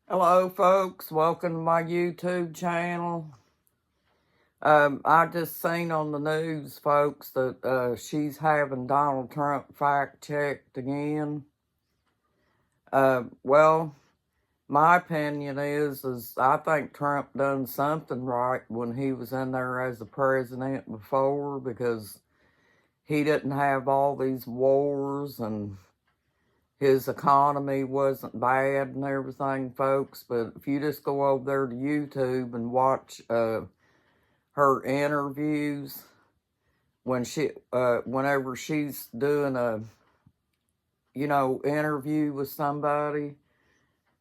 Hello, folks. Welcome to my YouTube channel. I just seen on the news, folks, that she's having Donald Trump fact-checked again. Well, my opinion is I think Trump done something right when he was in there as the president before, because he didn't have all these wars and his economy wasn't bad and everything, folks. But if you just go over there to YouTube and watch her interviews whenever she's doing a interview with somebody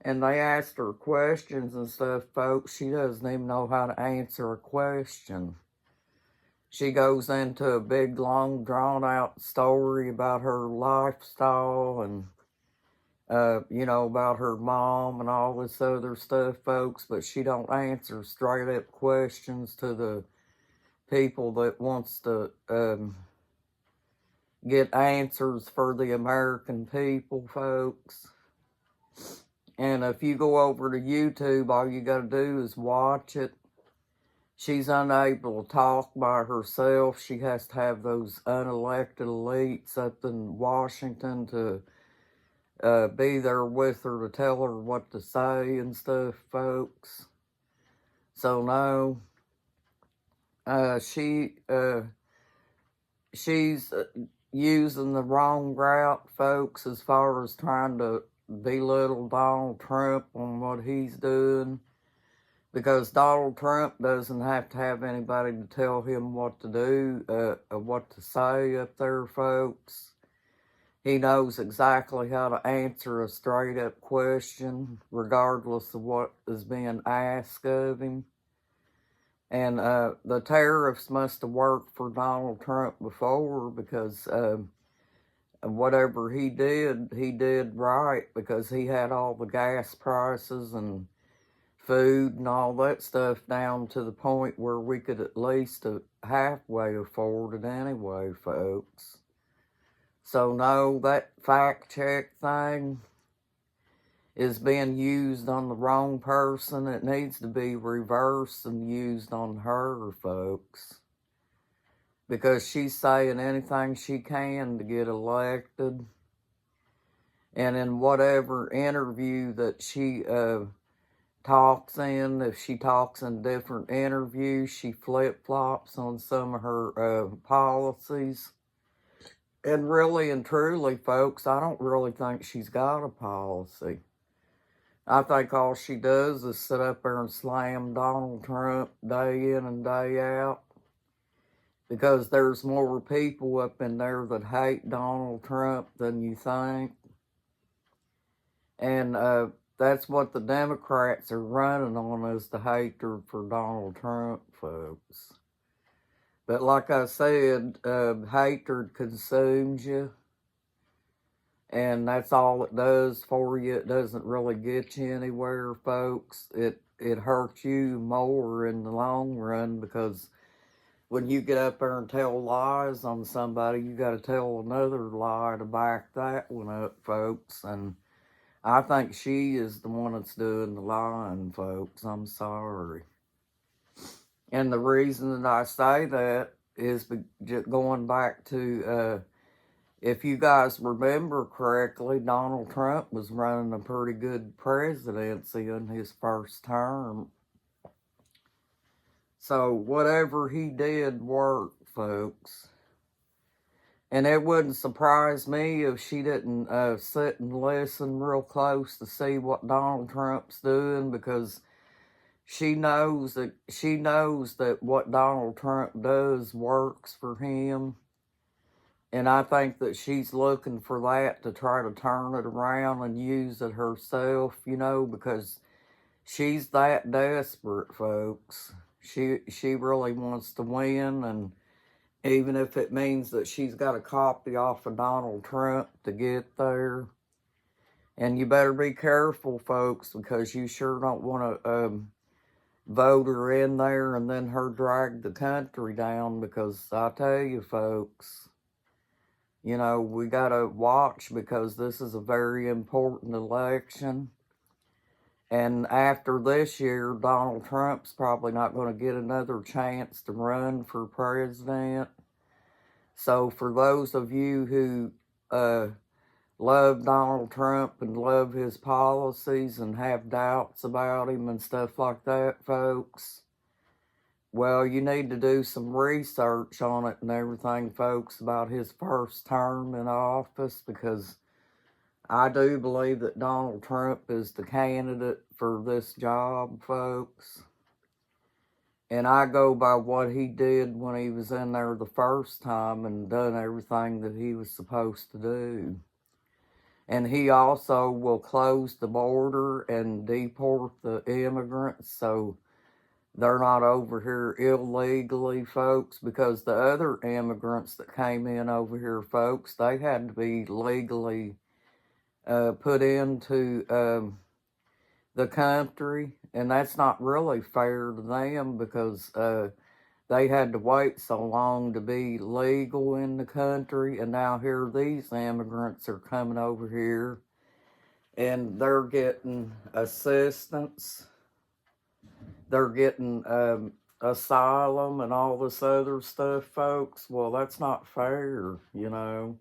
and they ask her questions and stuff, folks, she doesn't even know how to answer a question. She goes into a big, long, drawn-out story about her lifestyle and about her mom and all this other stuff, folks, but she don't answer straight up questions to the people that wants to get answers for the American people, folks. And if you go over to YouTube, all you got to do is watch it. She's unable to talk by herself. She has to have those unelected elites up in Washington to be there with her to tell her what to say and stuff, folks. So no, she's using the wrong route, folks, as far as trying to belittle Donald Trump on what he's doing, because Donald Trump doesn't have to have anybody to tell him what to do, what to say up there, folks. He knows exactly how to answer a straight-up question, regardless of what is being asked of him. And the tariffs must have worked for Donald Trump before, because whatever he did right, because he had all the gas prices and food and all that stuff down to the point where we could at least halfway afford it anyway, folks. So no, that fact check thing is being used on the wrong person. It needs to be reversed and used on her, folks, because she's saying anything she can to get elected. And in whatever interview that she talks in, if she talks in different interviews, she flip-flops on some of her policies. And really and truly, folks, I don't really think she's got a policy. I think all she does is sit up there and slam Donald Trump day in and day out, because there's more people up in there that hate Donald Trump than you think. And that's what the Democrats are running on, is the hatred for Donald Trump, folks. But like I said, hatred consumes you. And that's all it does for you. It doesn't really get you anywhere, folks. It hurts you more in the long run, because when you get up there and tell lies on somebody, you got to tell another lie to back that one up, folks. And I think she is the one that's doing the lying, folks. I'm sorry. And the reason that I say that is going back to, if you guys remember correctly, Donald Trump was running a pretty good presidency in his first term. So whatever he did worked, folks. And it wouldn't surprise me if she didn't sit and listen real close to see what Donald Trump's doing, because she knows that what Donald Trump does works for him. And I think that she's looking for that to try to turn it around and use it herself, because she's that desperate, folks. She really wants to win, and even if it means that she's got a copy off of Donald Trump to get there. And you better be careful, folks, because you sure don't want to vote her in there and then her drag the country down, because I tell you, folks, we got to watch, because this is a very important election. And after this year, Donald Trump's probably not going to get another chance to run for president. So for those of you who love Donald Trump and love his policies and have doubts about him and stuff like that, folks, well, you need to do some research on it and everything, folks, about his first term in office, because I do believe that Donald Trump is the candidate for this job, folks. And I go by what he did when he was in there the first time and done everything that he was supposed to do. And he also will close the border and deport the immigrants so they're not over here illegally, folks, because the other immigrants that came in over here, folks, they had to be legally put into the country, and that's not really fair to them because they had to wait so long to be legal in the country, and now here these immigrants are coming over here and they're getting assistance, they're getting asylum and all this other stuff, folks. Well, that's not fair, you know.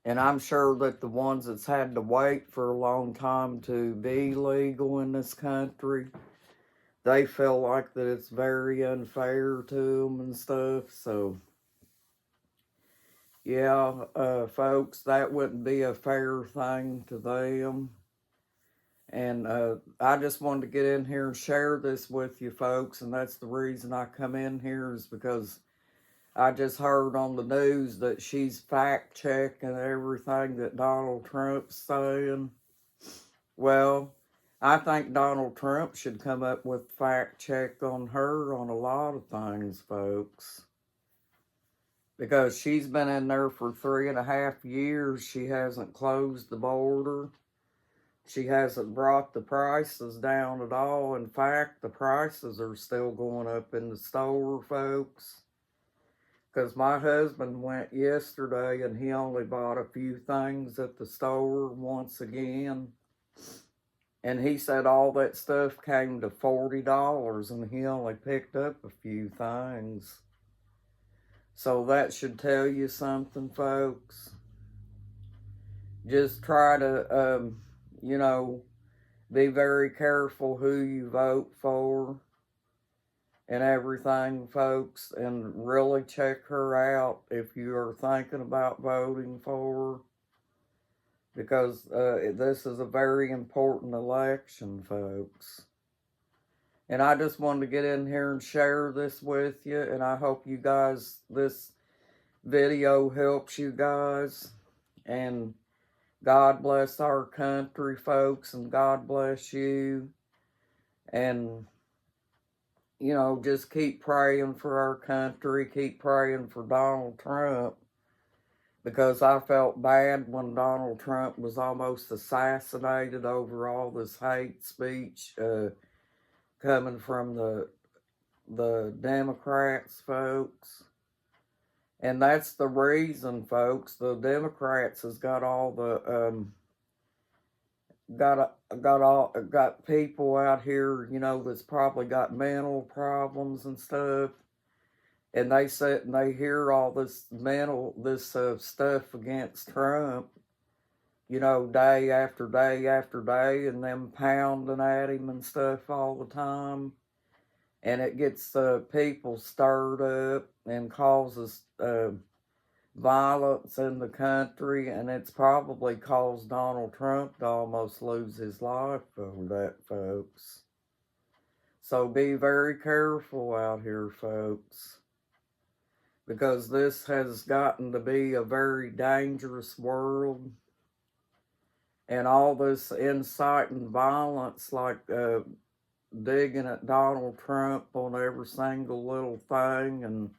And I'm sure that the ones that's had to wait for a long time to be legal in this country, they feel like that it's very unfair to them and stuff. So, yeah, folks, that wouldn't be a fair thing to them. And I just wanted to get in here and share this with you, folks. And that's the reason I come in here, is because I just heard on the news that she's fact-checking everything that Donald Trump's saying. Well, I think Donald Trump should come up with fact-check on her on a lot of things, folks. Because she's been in there for 3.5 years. She hasn't closed the border. She hasn't brought the prices down at all. In fact, the prices are still going up in the store, folks. Because my husband went yesterday and he only bought a few things at the store once again. And he said all that stuff came to $40 and he only picked up a few things. So that should tell you something, folks. Just try to, you know, be very careful who you vote for and everything, folks, and really check her out if you are thinking about voting for her, because this is a very important election, folks. And I just wanted to get in here and share this with you, and I hope you guys, this video helps you guys, and God bless our country, folks, and God bless you, and you know, just keep praying for our country, keep praying for Donald Trump, because I felt bad when Donald Trump was almost assassinated over all this hate speech coming from the Democrats, folks. And that's the reason, folks. The Democrats has got all the got people out here, you know, that's probably got mental problems and stuff, and they sit and they hear all this stuff against Trump, you know, day after day after day, and them pounding at him and stuff all the time, and it gets people stirred up and causes violence in the country, and it's probably caused Donald Trump to almost lose his life over that, folks. So be very careful out here, folks, because this has gotten to be a very dangerous world, and all this inciting violence, like digging at Donald Trump on every single little thing and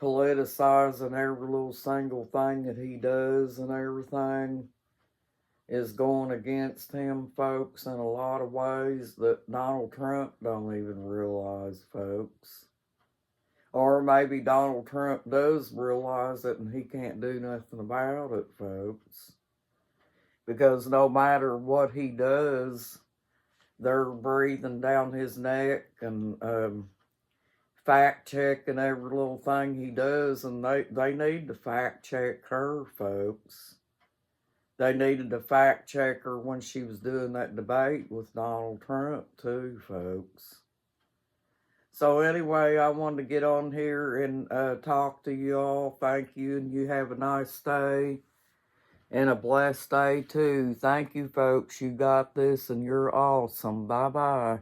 politicizing every little single thing that he does and everything, is going against him, folks, in a lot of ways that Donald Trump don't even realize, folks. Or maybe Donald Trump does realize it and he can't do nothing about it, folks. Because no matter what he does, they're breathing down his neck and fact checking every little thing he does, and they need to fact check her, folks. They needed to fact check her when she was doing that debate with Donald Trump, too, folks. So anyway, I wanted to get on here and talk to you all. Thank you, and you have a nice day and a blessed day, too. Thank you, folks. You got this, and you're awesome. Bye-bye.